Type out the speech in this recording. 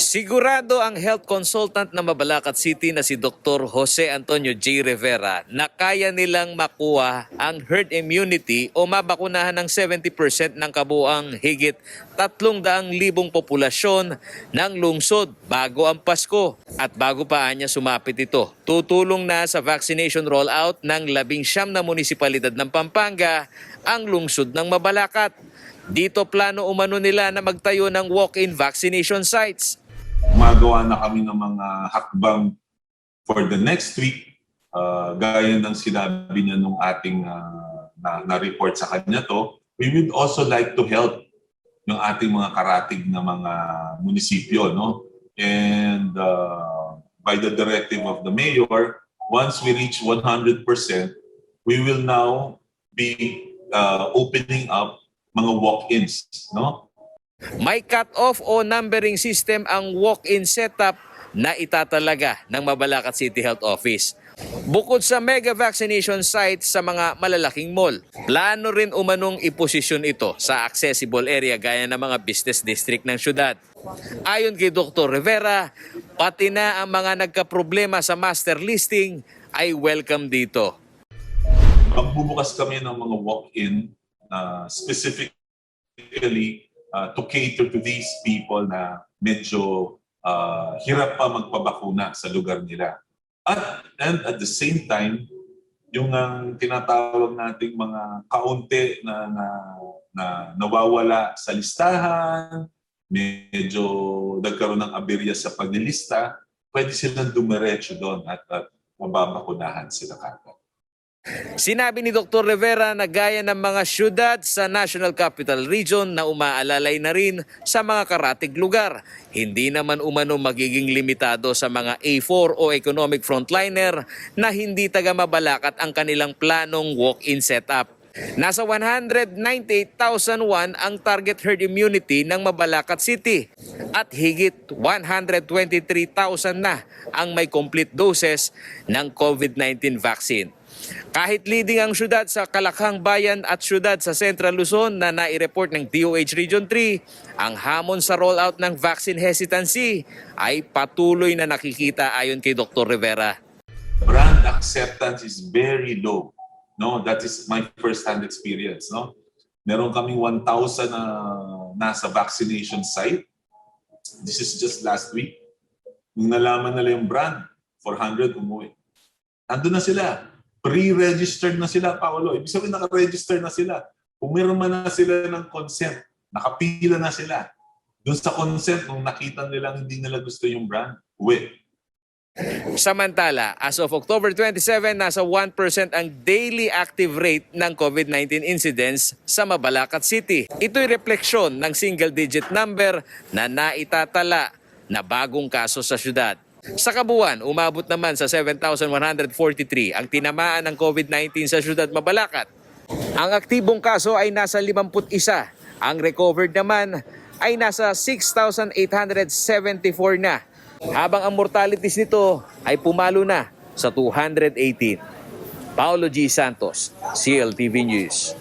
Sigurado ang health consultant na Mabalacat City na si Dr. Jose Antonio J. Rivera na kaya nilang makuha ang herd immunity o mabakunahan ng 70% ng kabuuang higit 300,000 populasyon ng lungsod bago ang Pasko. At bago pa niya sumapit ito, tutulong na sa vaccination rollout ng 19 na munisipalidad ng Pampanga ang lungsod ng Mabalacat. Dito plano umano nila na magtayo ng walk-in vaccination sites. Gumagawa na kami ng mga hakbang for the next week. Gaya ng sinabi niya nung ating na-report sa kanya to, we would also like to help yung ating mga karatig na mga munisipyo. No? And by the directive of the mayor, once we reach 100%, we will now be opening up mga walk-ins, no? May cut-off o numbering system ang walk-in setup na itatalaga ng Mabalacat City Health Office. Bukod sa mega vaccination sites sa mga malalaking mall, plano rin umanong iposisyon ito sa accessible area gaya ng mga business district ng syudad. Ayon kay Dr. Rivera, pati na ang mga nagkaproblema sa master listing ay welcome dito. Magbubukas kami ng mga walk-in specifically to cater to these people na medyo hirap pa magpabakuna sa lugar nila. And at the same time, yung tinatawag nating mga kaunti na nawawala sa listahan, medyo nagkaroon ng aberya sa paglilista, pwede silang dumiretso doon at mababakunahan sila kagad. Sinabi ni Dr. Rivera na gaya ng mga syudad sa National Capital Region na umaalalay na rin sa mga karatig lugar. Hindi naman umano magiging limitado sa mga A4 o economic frontliner na hindi taga Mabalacat ang kanilang planong walk-in setup. Nasa 198,001 ang target herd immunity ng Mabalacat City at higit 123,000 na ang may complete doses ng COVID-19 vaccine. Kahit leading ang syudad sa Kalakhang Bayan at syudad sa Central Luzon na nai-report ng DOH Region 3, ang hamon sa rollout ng vaccine hesitancy ay patuloy na nakikita ayon kay Dr. Rivera. Brand acceptance is very low. No, that is my first-hand experience. No, meron kaming 1,000 na nasa vaccination site. This is just last week. Nung nalaman nila yung brand, 400 umuwi. Nandun na sila. Pre-registered na sila, Paolo. Ibig sabihin, naka-register na sila. Pumirma na sila ng consent. Nakapila na sila. Doon sa consent, nung nakita nilang hindi nila gusto yung brand, uwi. Samantala, as of October 27, nasa 1% ang daily active rate ng COVID-19 incidence sa Mabalacat City. Ito'y refleksyon ng single-digit number na naitatala na bagong kaso sa syudad. Sa kabuuan, umabot naman sa 7,143 ang tinamaan ng COVID-19 sa syudad Mabalacat. Ang aktibong kaso ay nasa 51. Ang recovered naman ay nasa 6,874 na. Habang ang mortalities nito ay pumalo na sa 218. Paolo G. Santos, CLTV News.